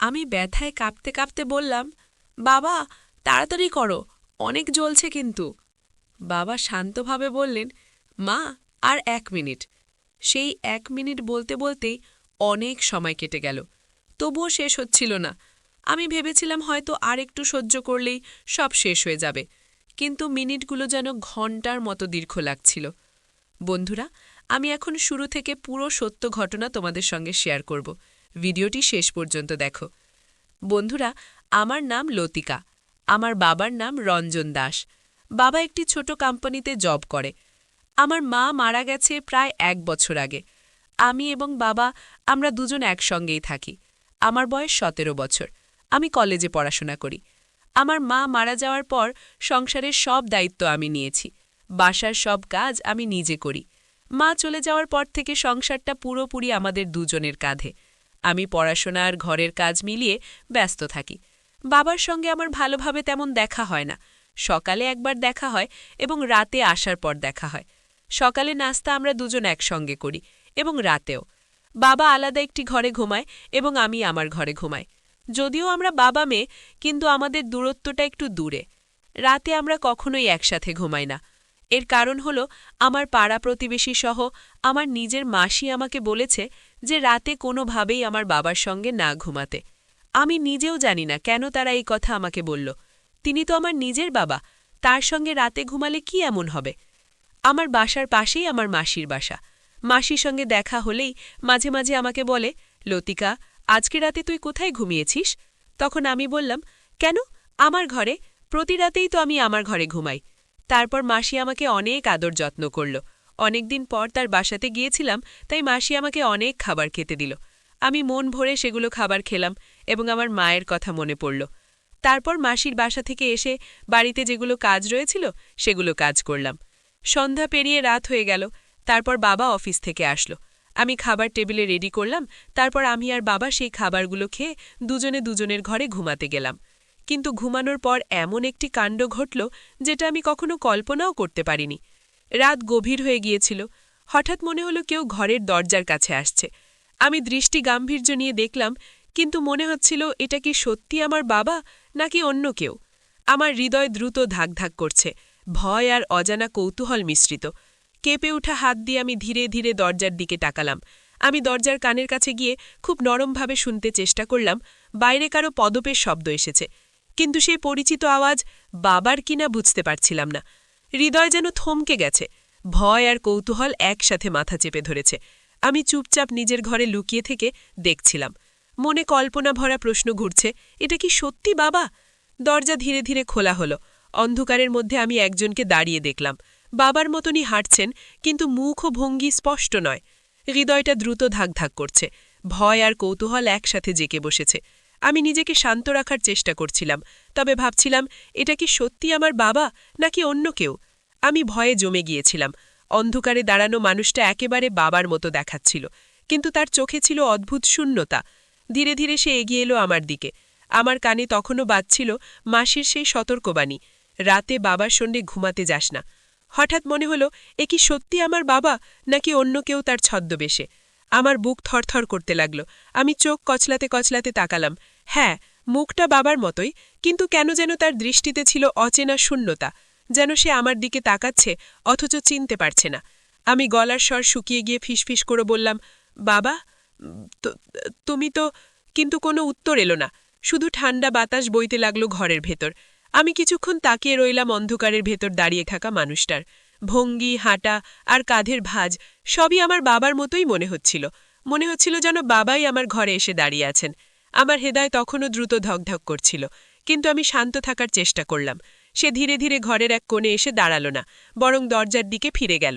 আমি ব্যথায় কাঁপতে কাঁপতে বললাম, বাবা তাড়াতাড়ি করো, অনেক জ্বলছে কিন্তু। বাবা শান্তভাবে বললেন, মা আর 1 মিনিট। সেই 1 মিনিট বলতে বলতেই অনেক সময় কেটে গেল, তবুও শেষ হচ্ছিল না। আমি ভেবেছিলাম হয়তো আর একটু সহ্য করলেই সব শেষ হয়ে যাবে, কিন্তু মিনিটগুলো যেন ঘণ্টার মতো দীর্ঘ লাগছিল। বন্ধুরা, আমি এখন শুরু থেকে পুরো সত্য ঘটনা তোমাদের সঙ্গে শেয়ার করব। ভিডিওটি শেষ পর্যন্ত দেখো। বন্ধুরা, আমার নাম লতিকা। আমার বাবার নাম রঞ্জন দাস। বাবা একটি ছোট কোম্পানিতে জব করে। আমার মা মারা গেছে প্রায় 1 বছর আগে। আমি এবং বাবা আমরা দুজন একসঙ্গেই থাকি। আমার বয়স 17 বছর। আমি কলেজে পড়াশোনা করি। আমার মা মারা যাওয়ার পর সংসারের সব দায়িত্ব আমি নিয়েছি। বাসার সব কাজ আমি নিজে করি। মা চলে যাওয়ার পর থেকে সংসারটা পুরোপুরি আমাদের দুজনের কাঁধে। আমি পড়াশোনা আর ঘরের কাজ মিলিয়ে ব্যস্ত থাকি। বাবার সঙ্গে আমার ভালোভাবে তেমন দেখা হয় না। সকালে একবার দেখা হয় এবং রাতে আসার পর দেখা হয়। সকালে নাস্তা আমরা দুজন একসঙ্গে করি এবং রাতেও। বাবা আলাদা একটি ঘরে ঘুমায় এবং আমি আমার ঘরে ঘুমাই। যদিও আমরা বাবা মেয়ে, কিন্তু আমাদের দূরত্বটা একটু দূরে। রাতে আমরা কখনোই একসাথে ঘুমাই না। এর কারণ হলো, আমার পাড়া প্রতিবেশী সহ আমার নিজের মাসি আমাকে বলেছে যে রাতে কোনোভাবেই আমার বাবার সঙ্গে না ঘুমাতে। আমি নিজেও জানি না কেন তারা এই কথা আমাকে বলল। তিনি তো আমার নিজের বাবা, তার সঙ্গে রাতে ঘুমালে কি এমন হবে? আমার বাসার পাশেই আমার মাসির বাসা। মাসির সঙ্গে দেখা হলেই মাঝে মাঝে আমাকে বলে, লতিকা, আজকে রাতে তুই কোথায় ঘুমিয়েছিস? তখন আমি বললাম, কেন, আমার ঘরে, প্রতি রাতেই তো আমি আমার ঘরে ঘুমাই। তারপর মাসি আমাকে অনেক আদর যত্ন করল। অনেকদিন পর তার বাসাতে গিয়েছিলাম, তাই মাসি আমাকে অনেক খাবার খেতে দিল। আমি মন ভরে সেগুলো খাবার খেলাম এবং আমার মায়ের কথা মনে পড়ল। তারপর মাসির বাসা থেকে এসে বাড়িতে যেগুলো কাজ রয়েছিল সেগুলো কাজ করলাম। সন্ধ্যা পেরিয়ে রাত হয়ে গেল। তারপর বাবা অফিস থেকে আসলো। আমি খাবার টেবিলে রেডি করলাম। তারপর আমি আর বাবা সেই খাবারগুলো খেয়ে দুজনে দুজনের ঘরে ঘুমাতে গেলাম। কিন্তু ঘুমানোর পর এমন একটি কাণ্ড ঘটল যেটা আমি কখনো কল্পনাও করতে পারিনি। রাত গভীর হয়ে গিয়েছিল। হঠাৎ মনে হলো কেউ ঘরের দরজার কাছে আসছে। আমি দৃষ্টি গাম্ভীর্য নিয়ে দেখলাম, কিন্তু মনে হচ্ছিল এটা কি সত্যি আমার বাবা নাকি অন্য কেউ। আমার হৃদয় দ্রুত ধাক ধাক করছে, ভয় আর অজানা কৌতূহল মিশ্রিত। কেঁপে ওঠা হাত দিয়ে আমি ধীরে ধীরে দরজার দিকে তাকালাম। আমি দরজার কানের কাছে গিয়ে খুব নরমভাবে শুনতে চেষ্টা করলাম বাইরে কারো পদপের শব্দ এসেছে, কিন্তু সেই পরিচিত আওয়াজ বাবার কিনা বুঝতে পারছিলাম না। হৃদয় যেন থমকে গেছে। ভয় আর কৌতূহল একসাথে মাথা চেপে ধরেছে। আমি চুপচাপ নিজের ঘরে লুকিয়ে থেকে দেখছিলাম। মনে কল্পনা ভরা প্রশ্ন ঘুরছে, এটা কি সত্যি বাবা? দরজা ধীরে ধীরে খোলা হলো। অন্ধকারের মধ্যে আমি একজনকে দাঁড়িয়ে দেখলাম। বাবার মতনই হাঁটছেন, কিন্তু মুখ ও ভঙ্গি স্পষ্ট নয়। হৃদয়টা দ্রুত ধাক ধাক করছে। ভয় আর কৌতূহল একসাথে জেঁকে বসেছে। আমি নিজেকে শান্ত রাখার চেষ্টা করছিলাম, তবে ভাবছিলাম, এটা কি সত্যি আমার বাবা নাকি অন্য কেউ? আমি ভয়ে জমে গিয়েছিলাম। অন্ধকারে দাঁড়ানো মানুষটা একেবারে বাবার মতো দেখাচ্ছিল, কিন্তু তার চোখে ছিল অদ্ভুত শূন্যতা। ধীরে ধীরে সে এগিয়ে এলো আমার দিকে। আমার কানে তখনও বাজছিল মাসির সেই সতর্কবাণী, রাতে বাবার সঙ্গে ঘুমাতে যাস না। হঠাৎ মনে হলো, এ কি সত্যি আমার বাবা নাকি অন্য কেউ তার ছদ্মবেশে? আমার বুক থরথর করতে লাগল। আমি চোখ কচলাতে কচলাতে তাকালাম। হ্যাঁ, মুখটা বাবার মতোই, কিন্তু কেন যেন তার দৃষ্টিতে ছিল অচেনা শূন্যতা, যেন সে আমার দিকে তাকাচ্ছে অথচ চিনতে পারছে না। আমি গলার স্বর শুকিয়ে গিয়ে ফিসফিস করে বললাম, বাবা, তুমি তো। কিন্তু কোনো উত্তর এলো না। শুধু ঠান্ডা বাতাস বইতে লাগলো ঘরের ভেতর। আমি কিছুক্ষণ তাকিয়ে রইলাম অন্ধকারের ভেতর দাঁড়িয়ে থাকা মানুষটার। ভঙ্গি, হাঁটা আর কাঁধের ভাঁজ সবই আমার বাবার মতোই মনে হচ্ছিল। মনে হচ্ছিল যেন বাবাই আমার ঘরে এসে দাঁড়িয়ে আছেন। আমার হৃদয় তখনও দ্রুত ধকধক করছিল, কিন্তু আমি শান্ত থাকার চেষ্টা করলাম। সে ধীরে ধীরে ঘরের এক কোণে এসে দাঁড়াল না, বরং দরজার দিকে ফিরে গেল।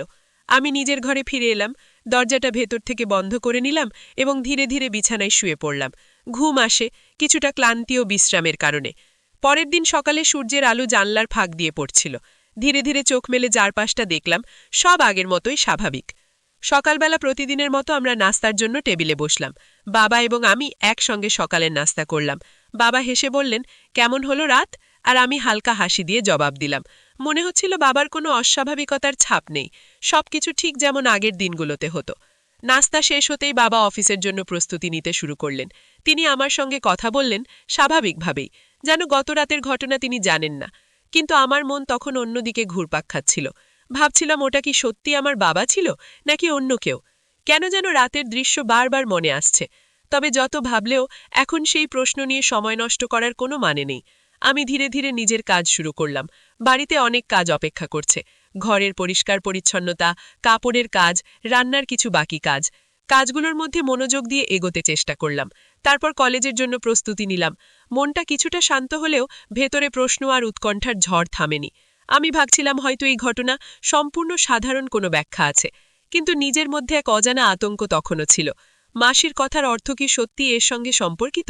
আমি নিজের ঘরে ফিরে এলাম, দরজাটা ভেতর থেকে বন্ধ করে নিলাম এবং ধীরে ধীরে বিছানায় শুয়ে পড়লাম। ঘুম আসে, কিছুটা ক্লান্তি ও বিশ্রামের কারণে। পরের দিন সকালে সূর্যের আলো জানলার ফাঁক দিয়ে পড়ছিল। ধীরে ধীরে চোখ মেলে চারপাশটা দেখলাম, সব আগের মতোই স্বাভাবিক। সকালবেলা প্রতিদিনের মতো আমরা নাস্তার জন্য টেবিলে বসলাম। বাবা এবং আমি একসঙ্গে সকালের নাস্তা করলাম। বাবা হেসে বললেন, কেমন হলো রাত? আর আমি হালকা হাসি দিয়ে জবাব দিলাম। মনে হচ্ছিল বাবার কোনো অস্বাভাবিকতার ছাপ নেই, সবকিছু ঠিক যেমন আগের দিনগুলোতে হতো। নাস্তা শেষ হতেই বাবা অফিসের জন্য প্রস্তুতি নিতে শুরু করলেন। তিনি আমার সঙ্গে কথা বললেন স্বাভাবিকভাবেই, যেন গত রাতের ঘটনা তিনি জানেন না। কিন্তু আমার মন তখন অন্যদিকে ঘুরপাক খাচ্ছিল। ভাবছিলাম ওটা কি সত্যি আমার বাবা ছিল নাকি অন্য কেউ। কেন যেন রাতের দৃশ্য বারবার মনে আসছে। তবে যত ভাবলেও এখন সেই প্রশ্ন নিয়ে সময় নষ্ট করার কোনো মানে নেই। আমি ধীরে ধীরে নিজের কাজ শুরু করলাম। বাড়িতে অনেক কাজ অপেক্ষা করছে। ঘরের পরিষ্কার পরিচ্ছন্নতা, কাপড়ের কাজ, রান্নার কিছু বাকি কাজ। কাজগুলোর মধ্যে মনোযোগ দিয়ে এগোতে চেষ্টা করলাম। তারপর কলেজের জন্য প্রস্তুতি নিলাম। মনটা কিছুটা শান্ত হলেও ভেতরে প্রশ্ন আর উৎকণ্ঠার ঝড় থামেনি। আমি ভাবছিলাম হয়তো এই ঘটনা সম্পূর্ণ সাধারণ কোনো ব্যাখ্যা আছে। কিন্তু নিজের মধ্যে এক অজানা আতঙ্ক তখনও ছিল। মাসির কথার অর্থ কি সত্যি এর সঙ্গে সম্পর্কিত?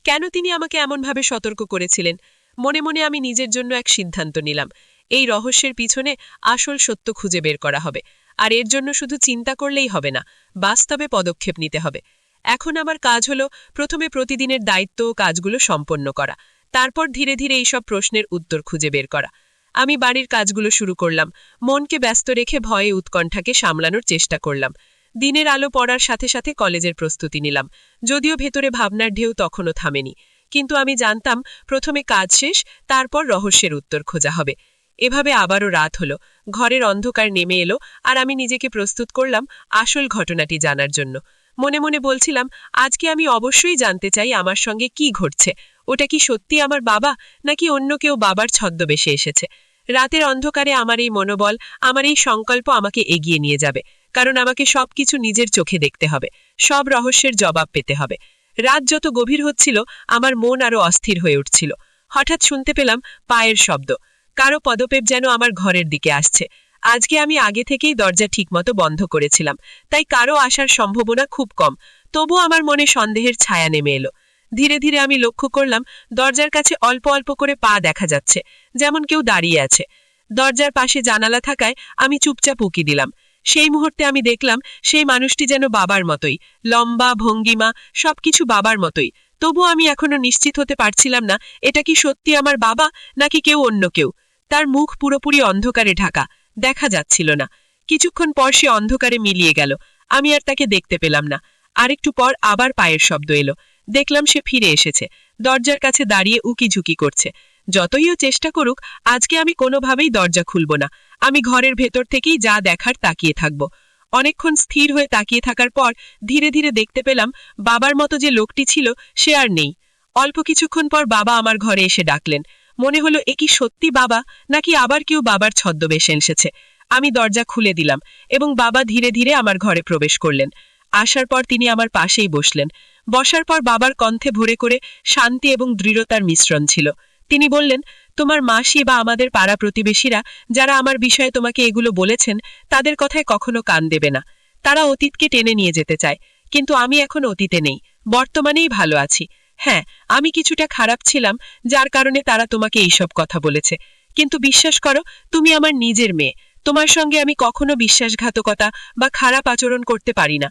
কেন তিনি আমাকে এমনভাবে সতর্ক করেছিলেন? মনে মনে আমি নিজের জন্য এক সিদ্ধান্ত নিলাম। এই রহস্যের পিছনে আসল সত্য খুঁজে বের করা হবে। আর এর জন্য শুধু চিন্তা করলেই হবে না, বাস্তবে পদক্ষেপ নিতে হবে। এখন আমার কাজ হলো প্রথমে প্রতিদিনের দায়িত্ব ও কাজগুলো সম্পন্ন করা, তারপর ধীরে ধীরে এইসব প্রশ্নের উত্তর খুঁজে বের করা। আমি বাড়ির কাজগুলো শুরু করলাম। মনকে ব্যস্ত রেখে ভয়ে উৎকণ্ঠাকে সামলানোর চেষ্টা করলাম। দিনের আলো পড়ার সাথে সাথে কলেজের প্রস্তুতি নিলাম। যদিও ভেতরে ভাবনার ঢেউ তখনও থামেনি, কিন্তু আমি জানতাম প্রথমে কাজ শেষ, তারপর রহস্যের উত্তর খোঁজা হবে। এভাবে আবারও রাত হলো, ঘরের অন্ধকার নেমে এলো, আর আমি নিজেকে প্রস্তুত করলাম আসল ঘটনাটি জানার জন্য। মনে মনে বলছিলাম, আজকে আমি অবশ্যই জানতে চাই আমার সঙ্গে কি ঘটছে। ওটা কি সত্যি আমার বাবা, নাকি অন্য কেউ বাবার ছদ্মবেশে এসেছে? রাতের অন্ধকারে আমার এই মনোবল, আমার এই সংকল্প আমাকে এগিয়ে নিয়ে যাবে। কারণ আমাকে সবকিছু নিজের চোখে দেখতে হবে, সব রহস্যের জবাব পেতে হবে। রাত যত গভীর হচ্ছিল, আমার মন আরো অস্থির হয়ে উঠছিল। হঠাৎ শুনতে পেলাম পায়ের শব্দ। কারো পদক্ষেপ যেন আমার ঘরের দিকে আসছে। আজকে আমি আগে থেকেই দরজা ঠিকমতো বন্ধ করেছিলাম, তাই কারো আসার সম্ভাবনা খুব কম। তবু আমার মনে সন্দেহের ছায়া নেমে এলো। ধীরে ধীরে আমি লক্ষ্য করলাম দরজার কাছে অল্প অল্প করে পা দেখা যাচ্ছে, যেমন কেউ দাঁড়িয়ে আছে। দরজার পাশে জানালা থাকায় আমি চুপচাপ উকি দিলাম। সেই মুহূর্তে আমি দেখলাম সেই মানুষটি যেন বাবার মতোই, লম্বা, ভঙ্গিমা, সবকিছু বাবার মতোই। তবু আমি এখনো নিশ্চিত হতে পারছিলাম না এটা কি সত্যি আমার বাবা নাকি কেউ অন্য কেউ। তার মুখ পুরোপুরি অন্ধকারে ঢাকা, দেখা যাচ্ছিল না। কিছুক্ষণ পর সে অন্ধকারে মিলিয়ে গেল। আমি আর তাকে দেখতে পেলাম না। আরেকটু পর আবার পায়ের শব্দ এলো। দেখলাম সে ফিরে এসেছে, দরজার কাছে দাঁড়িয়ে উকিঝুঁকি করছে। যতই ও চেষ্টা করুক, আজকে আমি কোনোভাবেই দরজা খুলব না। আমি ঘরের ভেতর থেকেই যা দেখার তাকিয়ে থাকব। অনেকক্ষণ স্থির হয়ে তাকিয়ে থাকার পর ধীরে ধীরে দেখতে পেলাম বাবার মতো যে লোকটি ছিল সে আর নেই। অল্প কিছুক্ষণ পর বাবা আমার ঘরে এসে ডাকলেন। মনে হলো এ কি সত্যি বাবা, নাকি আবার কেউ বাবার ছদ্মবেশে এসেছে। আমি দরজা খুলে দিলাম এবং বাবা ধীরে ধীরে আমার ঘরে প্রবেশ করলেন। আসার পর তিনি আমার পাশেই বসলেন। বসার পর বাবার কণ্ঠে ভরে করে শান্তি এবং দৃঢ়তার মিশ্রণ ছিল। তিনি বললেন, তোমার মাসি বা আমাদের পাড়া প্রতিবেশীরা যারা আমার বিষয়ে তোমাকে এগুলো বলেছেন, তাদের কথায় কখনো কান দেবে না। তারা অতীতকে টেনে নিয়ে যেতে চায়, কিন্তু আমি এখন অতীতে নেই, বর্তমানেই ভালো আছি। হ্যাঁ, আমি কিছুটা খারাপ ছিলাম, যার কারণে তারা তোমাকে এইসব কথা বলেছে। কিন্তু বিশ্বাস করো, তুমি আমার নিজের মেয়ে। তোমার সঙ্গে আমি কখনো বিশ্বাসঘাতকতা বা খারাপ আচরণ করতে পারি না।